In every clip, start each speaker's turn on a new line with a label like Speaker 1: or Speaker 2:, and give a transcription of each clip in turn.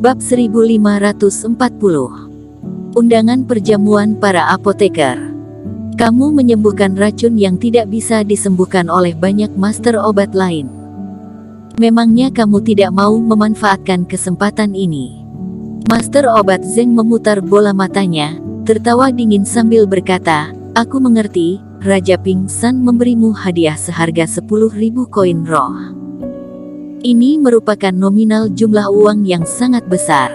Speaker 1: Bab 1540. Undangan perjamuan para apoteker. Kamu menyembuhkan racun yang tidak bisa disembuhkan oleh banyak master obat lain. Memangnya kamu tidak mau memanfaatkan kesempatan ini? Master obat Zeng memutar bola matanya, tertawa dingin sambil berkata, "Aku mengerti, Raja Pingsan memberimu hadiah seharga 10.000 koin roh. Ini merupakan nominal jumlah uang yang sangat besar.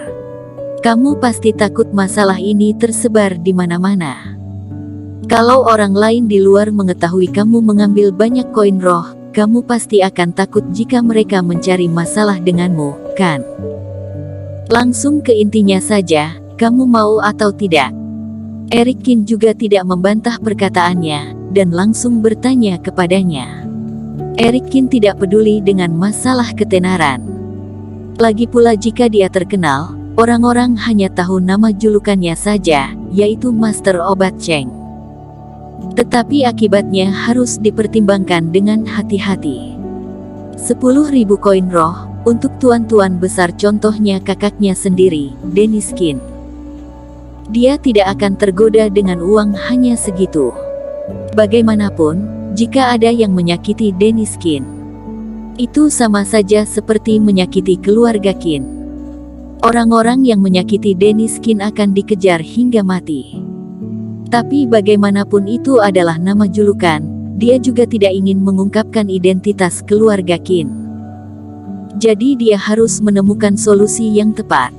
Speaker 1: Kamu pasti takut masalah ini tersebar di mana-mana. Kalau orang lain di luar mengetahui kamu mengambil banyak koin roh, kamu pasti akan takut jika mereka mencari masalah denganmu, kan? Langsung ke intinya saja, kamu mau atau tidak?" Eric Qin juga tidak membantah perkataannya, dan langsung bertanya kepadanya. Eric Qin tidak peduli dengan masalah ketenaran. Lagi pula jika dia terkenal, orang-orang hanya tahu nama julukannya saja, yaitu Master Obat Cheng. Tetapi akibatnya harus dipertimbangkan dengan hati-hati. 10.000 koin roh, untuk tuan-tuan besar contohnya kakaknya sendiri, Dennis Qin. Dia tidak akan tergoda dengan uang hanya segitu. Bagaimanapun, jika ada yang menyakiti Dennis Qin, itu sama saja seperti menyakiti keluarga Qin. Orang-orang yang menyakiti Dennis Qin akan dikejar hingga mati. Tapi bagaimanapun itu adalah nama julukan, dia juga tidak ingin mengungkapkan identitas keluarga Qin. Jadi dia harus menemukan solusi yang tepat.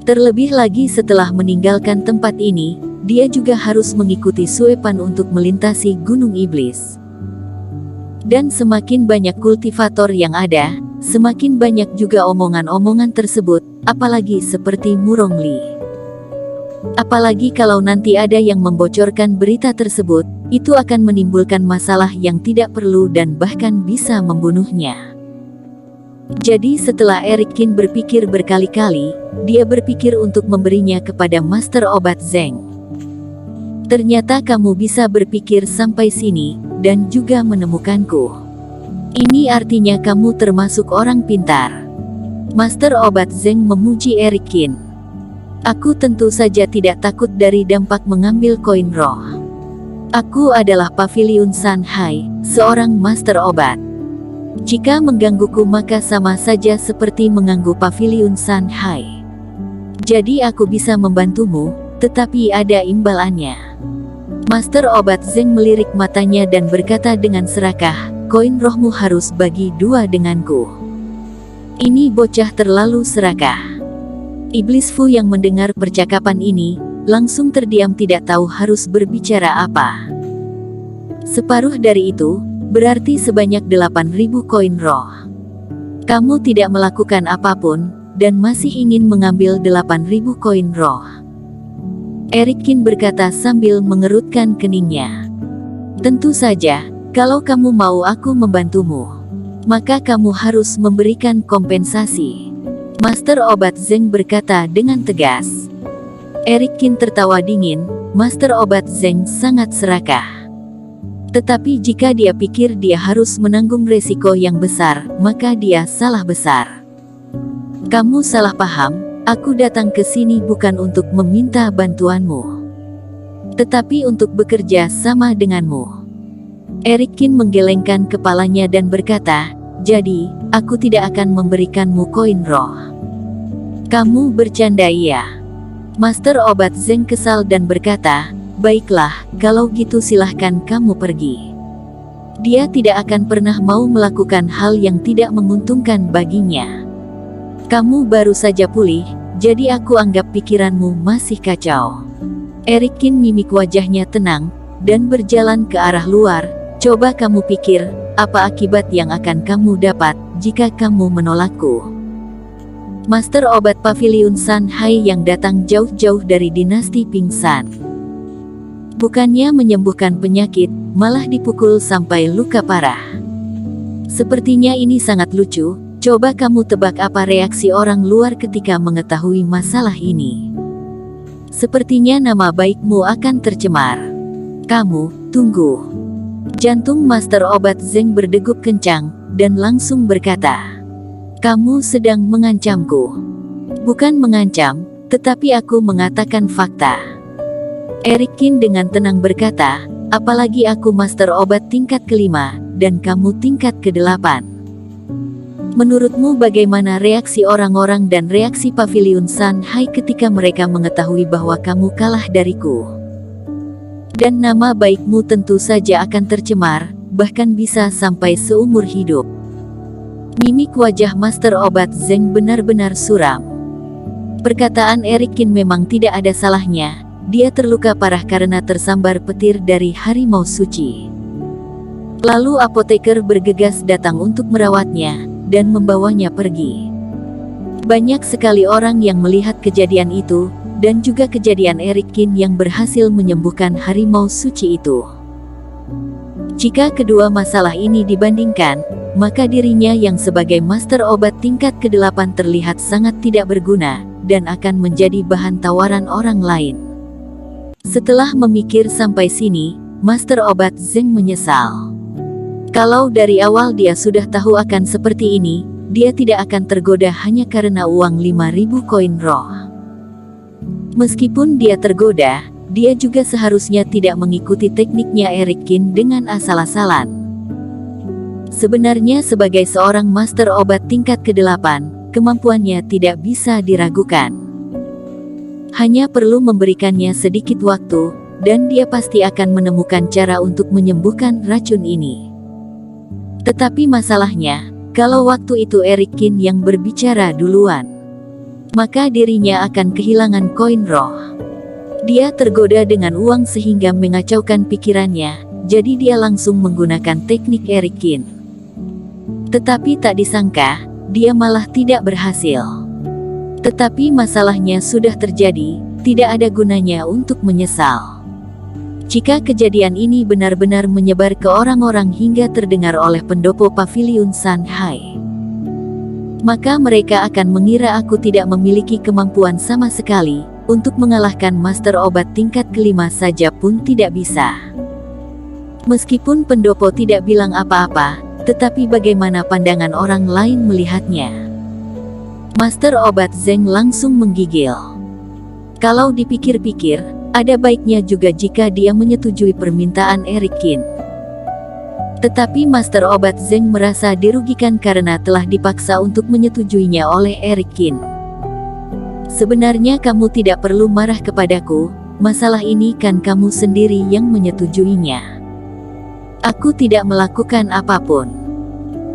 Speaker 1: Terlebih lagi setelah meninggalkan tempat ini, dia juga harus mengikuti Suepan untuk melintasi Gunung Iblis. Dan semakin banyak kultivator yang ada, semakin banyak juga omongan-omongan tersebut, apalagi seperti Murong Li. Apalagi kalau nanti ada yang membocorkan berita tersebut, itu akan menimbulkan masalah yang tidak perlu dan bahkan bisa membunuhnya. Jadi setelah Eric Qin berpikir berkali-kali, dia berpikir untuk memberinya kepada Master Obat Zeng. "Ternyata kamu bisa berpikir sampai sini, dan juga menemukanku. Ini artinya kamu termasuk orang pintar." Master Obat Zeng memuji Eric Qin. "Aku tentu saja tidak takut dari dampak mengambil koin roh. Aku adalah Pavilion Sanhai, seorang master obat. Jika menggangguku maka sama saja seperti mengganggu Pavilion Sanhai. Jadi aku bisa membantumu, tetapi ada imbalannya." Master Obat Zeng melirik matanya dan berkata dengan serakah, "Koin rohmu harus bagi dua denganku." Ini bocah terlalu serakah. Iblis Fu yang mendengar percakapan ini, langsung terdiam tidak tahu harus berbicara apa. "Separuh dari itu, berarti sebanyak 8.000 koin roh. Kamu tidak melakukan apapun, dan masih ingin mengambil 8.000 koin roh." Eric Qin berkata sambil mengerutkan keningnya. "Tentu saja, kalau kamu mau aku membantumu, maka kamu harus memberikan kompensasi." Master Obat Zeng berkata dengan tegas. Eric Qin tertawa dingin, Master Obat Zeng sangat serakah. Tetapi jika dia pikir dia harus menanggung resiko yang besar, maka dia salah besar. "Kamu salah paham. Aku datang ke sini bukan untuk meminta bantuanmu, tetapi untuk bekerja sama denganmu." Eric Qin menggelengkan kepalanya dan berkata, "Jadi, aku tidak akan memberikanmu koin roh." "Kamu bercanda ya?" Master Obat Zeng kesal dan berkata, "Baiklah, kalau gitu silahkan kamu pergi." Dia tidak akan pernah mau melakukan hal yang tidak menguntungkan baginya. "Kamu baru saja pulih, jadi aku anggap pikiranmu masih kacau." Eric Qin mimik wajahnya tenang, dan berjalan ke arah luar. "Coba kamu pikir, apa akibat yang akan kamu dapat, jika kamu menolakku?" Master Obat Pavilion Sanhai yang datang jauh-jauh dari dinasti Pingsan. Bukannya menyembuhkan penyakit, malah dipukul sampai luka parah. Sepertinya ini sangat lucu. Coba kamu tebak apa reaksi orang luar ketika mengetahui masalah ini. Sepertinya nama baikmu akan tercemar. Kamu, tunggu. Jantung Master Obat Zeng berdegup kencang, dan langsung berkata, "Kamu sedang mengancamku. Bukan mengancam, tetapi aku mengatakan fakta. Eric Kin dengan tenang berkata, apalagi aku master obat tingkat ke-5, dan kamu tingkat ke-8. Menurutmu bagaimana reaksi orang-orang dan reaksi Paviliun Shanghai ketika mereka mengetahui bahwa kamu kalah dariku? Dan nama baikmu tentu saja akan tercemar, bahkan bisa sampai seumur hidup. Mimik wajah master obat Zeng benar-benar suram. Perkataan Eric Kin memang tidak ada salahnya. Dia terluka parah karena tersambar petir dari harimau suci. Lalu apoteker bergegas datang untuk merawatnya dan membawanya pergi. Banyak sekali orang yang melihat kejadian itu, dan juga kejadian Eric Kin yang berhasil menyembuhkan harimau suci itu. Jika kedua masalah ini dibandingkan, maka dirinya yang sebagai master obat tingkat ke-8 terlihat sangat tidak berguna, dan akan menjadi bahan tawaran orang lain. Setelah memikir sampai sini, master obat Zeng menyesal. Kalau dari awal dia sudah tahu akan seperti ini, dia tidak akan tergoda hanya karena uang 5.000 koin roh. Meskipun dia tergoda, dia juga seharusnya tidak mengikuti tekniknya Eric Kin dengan asal-asalan. Sebenarnya sebagai seorang master obat tingkat ke-8, kemampuannya tidak bisa diragukan. Hanya perlu memberikannya sedikit waktu, dan dia pasti akan menemukan cara untuk menyembuhkan racun ini. Tetapi masalahnya, kalau waktu itu Eric Kin yang berbicara duluan, maka dirinya akan kehilangan koin roh. Dia tergoda dengan uang sehingga mengacaukan pikirannya, jadi dia langsung menggunakan teknik Eric Kin. Tetapi tak disangka, dia malah tidak berhasil. Tetapi masalahnya sudah terjadi, tidak ada gunanya untuk menyesal. Jika kejadian ini benar-benar menyebar ke orang-orang hingga terdengar oleh pendopo Paviliun Shanghai, maka mereka akan mengira aku tidak memiliki kemampuan sama sekali, untuk mengalahkan master obat tingkat ke-5 saja pun tidak bisa. Meskipun pendopo tidak bilang apa-apa, tetapi bagaimana pandangan orang lain melihatnya? Master obat Zeng langsung menggigil. Kalau dipikir-pikir, ada baiknya juga jika dia menyetujui permintaan Eric Kin. Tetapi master obat Zeng merasa dirugikan karena telah dipaksa untuk menyetujuinya oleh Eric Kin. Sebenarnya kamu tidak perlu marah kepadaku, masalah ini kan kamu sendiri yang menyetujuinya. Aku tidak melakukan apapun.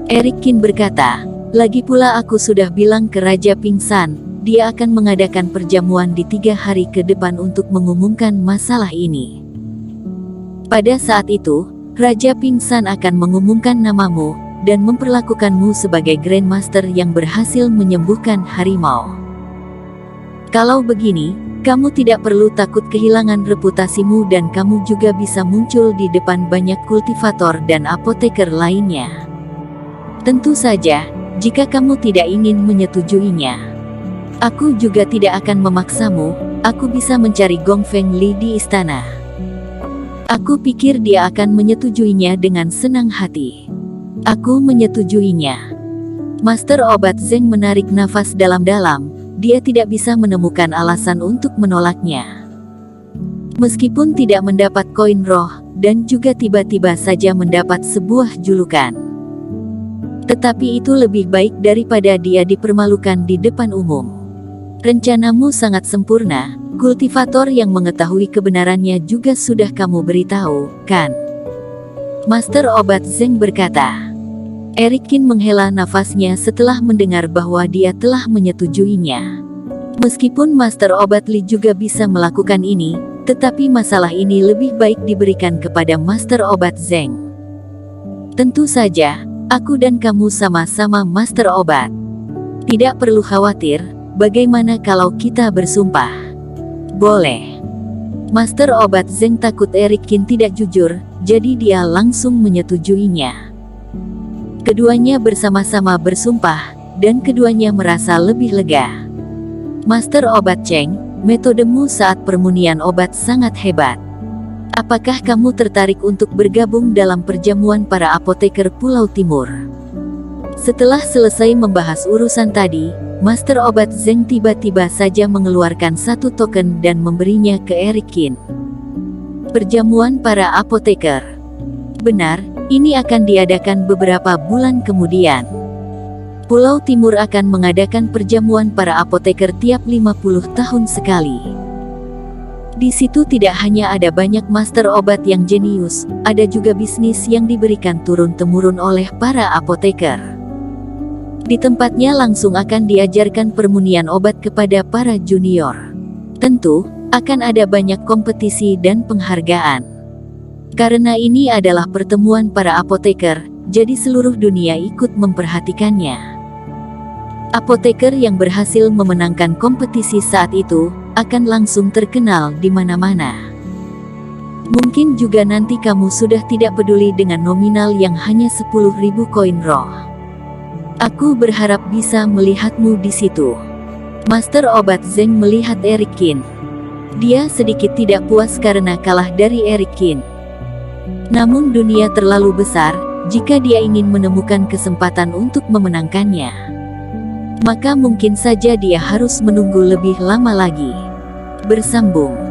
Speaker 1: Eric Kin berkata, lagi pula aku sudah bilang ke Raja Pingsan, dia akan mengadakan perjamuan di 3 hari ke depan untuk mengumumkan masalah ini. Pada saat itu, Raja Pingsan akan mengumumkan namamu, dan memperlakukanmu sebagai Grandmaster yang berhasil menyembuhkan harimau. Kalau begini, kamu tidak perlu takut kehilangan reputasimu dan kamu juga bisa muncul di depan banyak kultivator dan apoteker lainnya. Tentu saja, jika kamu tidak ingin menyetujuinya. Aku juga tidak akan memaksamu, aku bisa mencari Gong Feng Li di istana. Aku pikir dia akan menyetujuinya dengan senang hati. Aku menyetujuinya. Master obat Zeng menarik nafas dalam-dalam, dia tidak bisa menemukan alasan untuk menolaknya. Meskipun tidak mendapat koin roh, dan juga tiba-tiba saja mendapat sebuah julukan. Tetapi itu lebih baik daripada dia dipermalukan di depan umum. Rencanamu sangat sempurna, kultivator yang mengetahui kebenarannya juga sudah kamu beritahu, kan? Master obat Zeng berkata. Eric Kin menghela nafasnya setelah mendengar bahwa dia telah menyetujuinya. Meskipun Master obat Li juga bisa melakukan ini, tetapi masalah ini lebih baik diberikan kepada Master obat Zeng. Tentu saja, aku dan kamu sama-sama Master obat. Tidak perlu khawatir. Bagaimana kalau kita bersumpah? Boleh. Master obat Zeng takut Eric Kin tidak jujur, jadi dia langsung menyetujuinya. Keduanya bersama-sama bersumpah, dan keduanya merasa lebih lega. Master obat Cheng, metodemu saat permunian obat sangat hebat. Apakah kamu tertarik untuk bergabung dalam perjamuan para apoteker Pulau Timur? Setelah selesai membahas urusan tadi, Master Obat Zeng tiba-tiba saja mengeluarkan satu token dan memberinya ke Eric Kin. Perjamuan para apoteker. Benar, ini akan diadakan beberapa bulan kemudian. Pulau Timur akan mengadakan perjamuan para apoteker tiap 50 tahun sekali. Di situ tidak hanya ada banyak master obat yang jenius, ada juga bisnis yang diberikan turun-temurun oleh para apoteker. Di tempatnya langsung akan diajarkan permunian obat kepada para junior. Tentu, akan ada banyak kompetisi dan penghargaan. Karena ini adalah pertemuan para apoteker, jadi seluruh dunia ikut memperhatikannya. Apoteker yang berhasil memenangkan kompetisi saat itu, akan langsung terkenal di mana-mana. Mungkin juga nanti kamu sudah tidak peduli dengan nominal yang hanya 10.000 koin roh. Aku berharap bisa melihatmu di situ. Master Obat Zeng melihat Eric Kin. Dia sedikit tidak puas karena kalah dari Eric Kin. Namun dunia terlalu besar, jika dia ingin menemukan kesempatan untuk memenangkannya, maka mungkin saja dia harus menunggu lebih lama lagi. Bersambung.